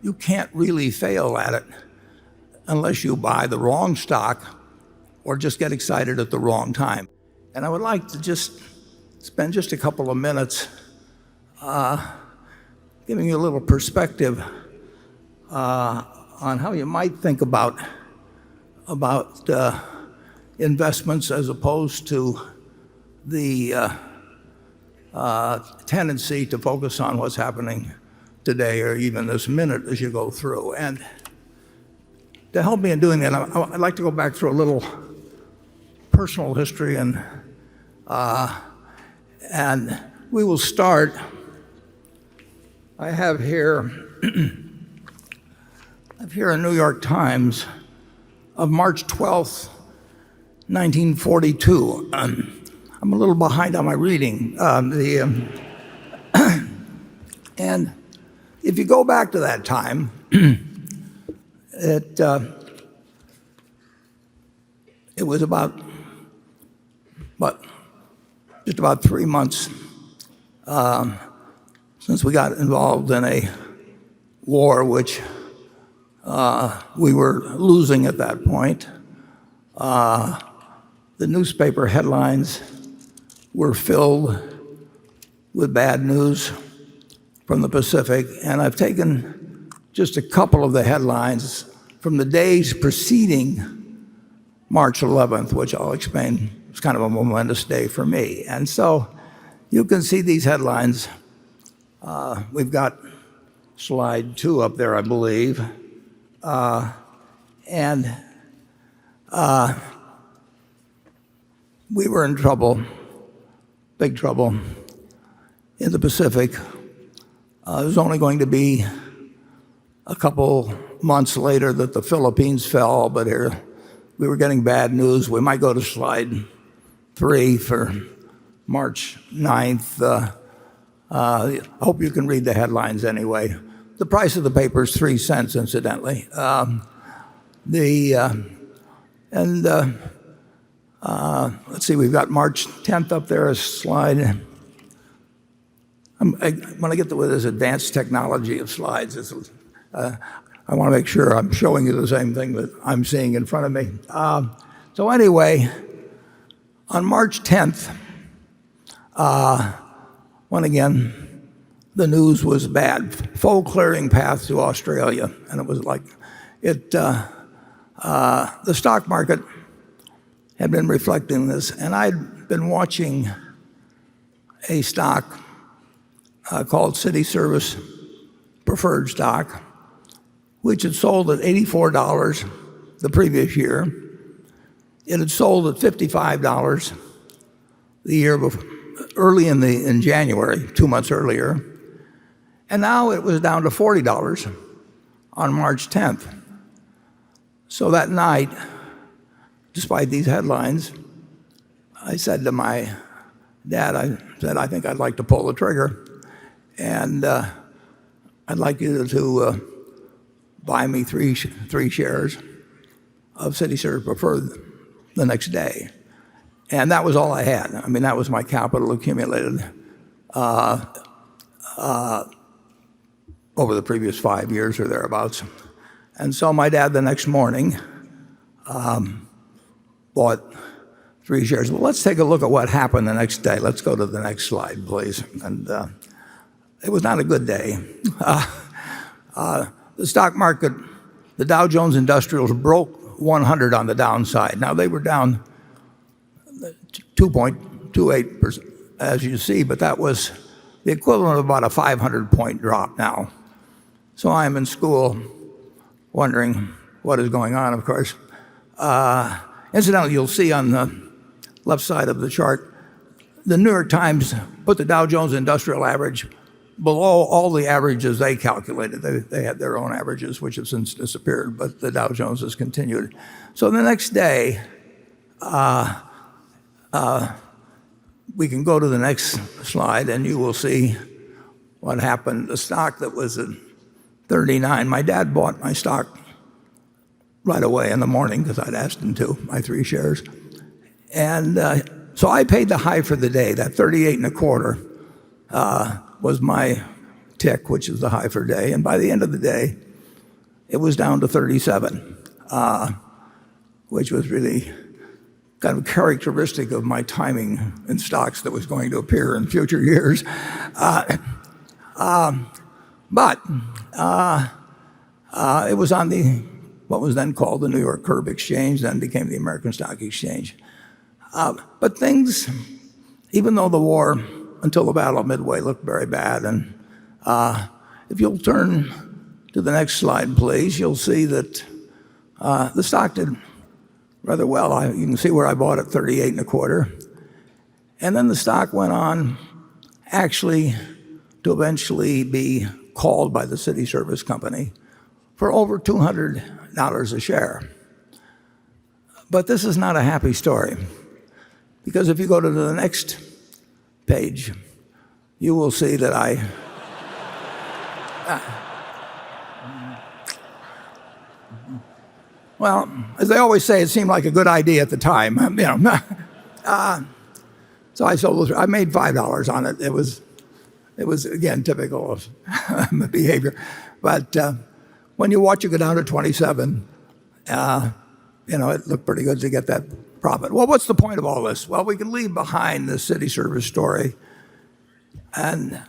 you can't really fail at it unless you buy the wrong stock or just get excited at the wrong time. And I would like to just spend just a couple of minutes giving you a little perspective on how you might think about investments as opposed to the tendency to focus on what's happening today or even this minute as you go through. And to help me in doing that, I'd like to go back through a little personal history, and we will start. I have here a New York Times of March 12th, 1942. I'm a little behind on my reading. And if you go back to that time, it was just about 3 months since we got involved in a war which we were losing at that point. The newspaper headlines were filled with bad news from the Pacific, and I've taken just a couple of the headlines from the days preceding March 11th, which I'll explain. It's kind of a momentous day for me. And so you can see these headlines. We've got slide 2 up there, I believe. We were in trouble, big trouble, in the Pacific. It was only going to be a couple months later that the Philippines fell, but here we were getting bad news. We might go to slide 3 for March 9th. I hope you can read the headlines anyway. The price of the paper is 3 cents, incidentally. Let's see, we've got March 10th up there, a slide. When I get to this advanced technology of slides, I want to make sure I'm showing you the same thing that I'm seeing in front of me. So anyway, on March 10th, when again, the news was bad. Full clearing path to Australia. And it was like, the stock market had been reflecting this. And I'd been watching a stock called City Service Preferred Stock, which had sold at $84 the previous year. It had sold at $55 the year before, early in January, 2 months earlier. And now it was down to $40 on March 10th. So that night, despite these headlines, I said to my dad, I think I'd like to pull the trigger. And I'd like you to buy me three shares of City Service Preferred the next day. And that was all I had. I mean, that was my capital accumulated over the previous 5 years or thereabouts. And so my dad the next morning bought 3 shares. Well, let's take a look at what happened the next day. Let's go to the next slide, please. And it was not a good day. The stock market, the Dow Jones Industrials broke 100 on the downside. Now they were down 2.28%, as you see, but that was the equivalent of about a 500-point drop now. So I'm in school wondering what is going on, of course. Incidentally, you'll see on the left side of the chart, the New York Times put the Dow Jones Industrial Average below all the averages they calculated. They had their own averages, which have since disappeared, but the Dow Jones has continued. So the next day, we can go to the next slide, and you will see what happened. The stock that was at 39, my dad bought my stock right away in the morning because I'd asked him to, my 3 shares. And so I paid the high for the day. That 38 and a quarter was my tick, which is the high for day. And by the end of the day, it was down to 37, which was really kind of characteristic of my timing in stocks that was going to appear in future years. But it was on what was then called the New York Curb Exchange, then became the American Stock Exchange. But things, even though the war until the Battle of Midway looked very bad, and if you'll turn to the next slide, please, you'll see that the stock did rather well. You can see where I bought it, 38 and a quarter. And then the stock went on actually to eventually be called by the city service company for over $200 a share. But this is not a happy story, because if you go to the next page, you will see that well, as they always say, it seemed like a good idea at the time. So I sold. I made $5 on it. It was again typical of behavior. But when you watch it go down to 27, it looked pretty good to get that profit. Well, what's the point of all this? Well, we can leave behind the city service story, and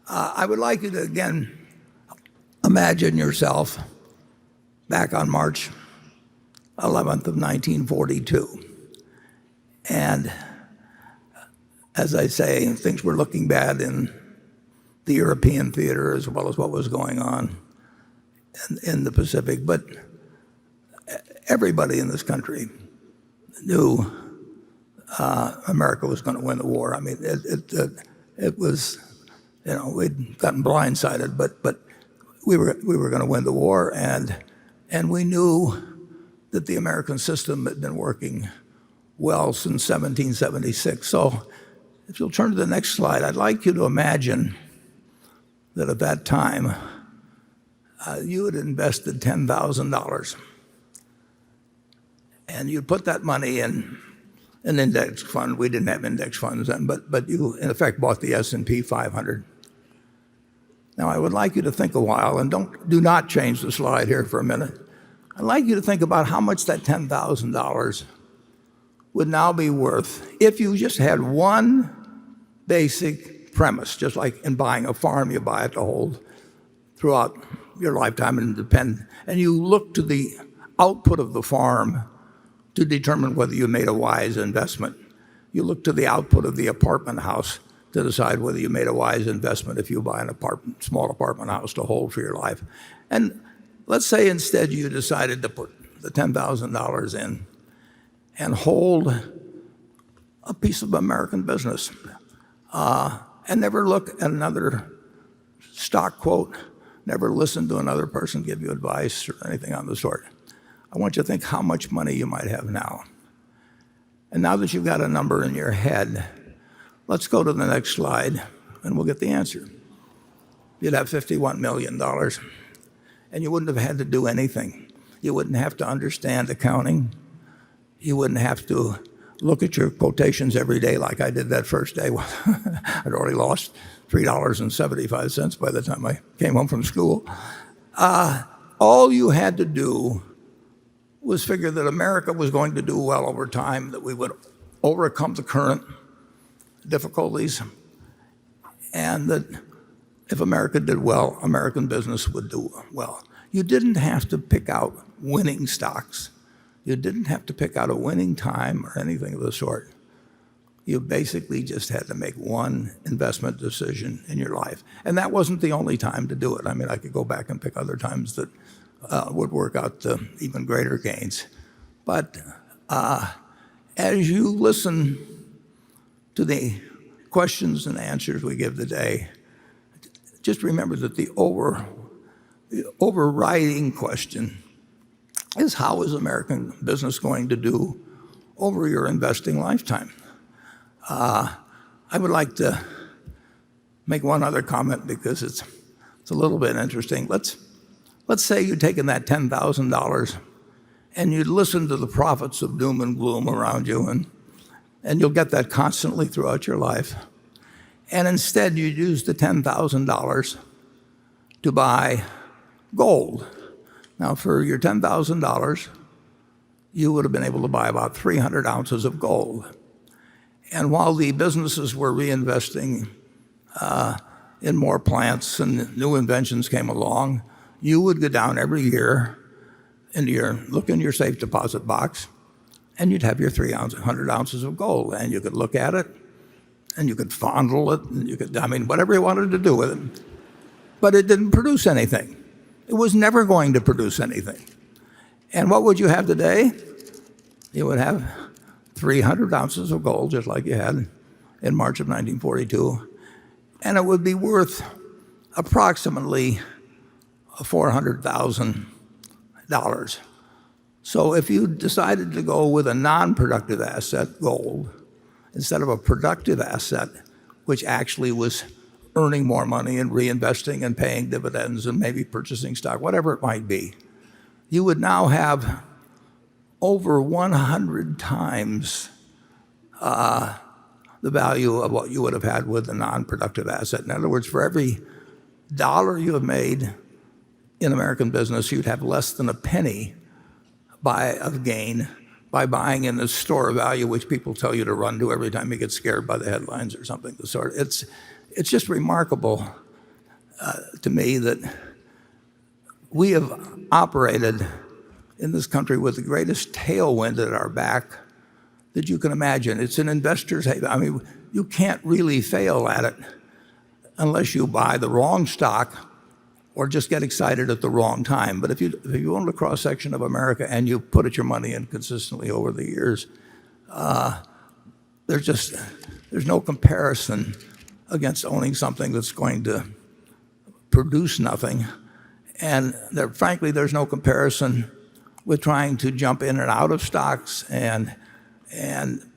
I would like you to again imagine yourself back on March 11th of 1942. And as I say, things were looking bad in the European theater as well as what was going on in the Pacific. But everybody in this country knew America was going to win the war. I mean, it was, we'd gotten blindsided, but we were going to win the war, and we knew that the American system had been working well since 1776. So if you'll turn to the next slide, I'd like you to imagine that at that time, you had invested $10,000, and you'd put that money in an index fund. We didn't have index funds then, but you, in effect, bought the S&P 500. Now, I would like you to think a while, and do not change the slide here for a minute. I'd like you to think about how much that $10,000 would now be worth if you just had one basic premise, just like in buying a farm, you buy it to hold throughout your lifetime and you look to the output of the farm to determine whether you made a wise investment. You look to the output of the apartment house to decide whether you made a wise investment if you buy small apartment house to hold for your life. And let's say instead you decided to put the $10,000 in and hold a piece of American business and never look at another stock quote, never listen to another person give you advice or anything on the sort. I want you to think how much money you might have now. And now that you've got a number in your head, let's go to the next slide and we'll get the answer. You'd have $51 million and you wouldn't have had to do anything. You wouldn't have to understand accounting. You wouldn't have to look at your quotations every day like I did that first day. I'd already lost $3.75 by the time I came home from school. All you had to do was figure that America was going to do well over time, that we would overcome the current difficulties, and that if America did well, American business would do well. You didn't have to pick out winning stocks. You didn't have to pick out a winning time or anything of the sort. You basically just had to make one investment decision in your life. And that wasn't the only time to do it. I mean, I could go back and pick other times that would work out to even greater gains. But as you listen to the questions and answers we give today, just remember that the overriding question is, how is American business going to do over your investing lifetime? I would like to make one other comment because it's a little bit interesting. Let's say you'd taken that $10,000 and you'd listen to the prophets of doom and gloom around you, and you'll get that constantly throughout your life. And instead you'd use the $10,000 to buy gold. Now, for your $10,000, you would have been able to buy about 300 ounces of gold. And while the businesses were reinvesting in more plants and new inventions came along, you would go down every year look in your safe deposit box, and you'd have your 300 ounces of gold, and you could look at it, and you could fondle it, and you could, whatever you wanted to do with it. But it didn't produce anything. It was never going to produce anything. And what would you have today? You would have 300 ounces of gold, just like you had in March of 1942, and it would be worth approximately $400,000. So if you decided to go with a non-productive asset, gold, instead of a productive asset, which actually was earning more money and reinvesting and paying dividends and maybe purchasing stock, whatever it might be, you would now have over 100 times the value of what you would have had with a non-productive asset. In other words, for every dollar you have made in American business, you'd have less than a penny of gain by buying in the store of value, which people tell you to run to every time you get scared by the headlines or something of the sort. It's just remarkable to me that we have operated in this country with the greatest tailwind at our back that you can imagine. It's an investor's haven. You can't really fail at it unless you buy the wrong stock or just get excited at the wrong time. But if you own a cross-section of America and you put your money in consistently over the years, there's no comparison against owning something that's going to produce nothing. And frankly, there's no comparison with trying to jump in and out of stocks and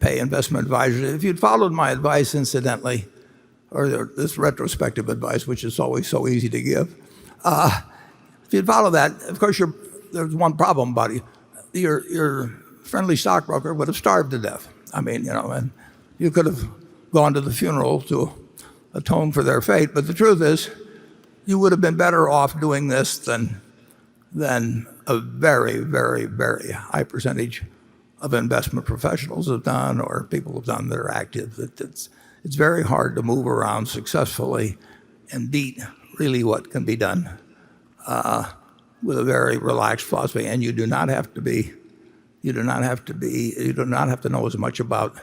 pay investment advisors. If you'd followed my advice, incidentally, or this retrospective advice, which is always so easy to give, if you'd follow that, of course, there's one problem about it. Your friendly stockbroker would have starved to death. And you could have gone to the funeral to atone for their fate. But the truth is, you would have been better off doing this than a very, very, very high percentage of investment professionals have done, or people have done that are active. It's very hard to move around successfully and beat really what can be done with a very relaxed philosophy. And you do not have to know as much about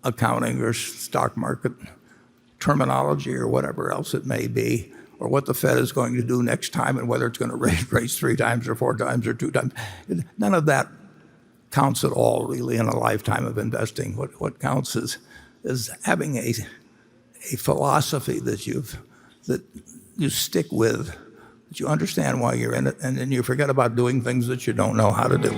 accounting or stock market terminology or whatever else it may be, or what the Fed is going to do next time and whether it's going to raise rates 3 times or 4 times or 2 times. None of that counts at all, really, in a lifetime of investing. What counts is having a philosophy that you stick with, that you understand why you're in it, and then you forget about doing things that you don't know how to do.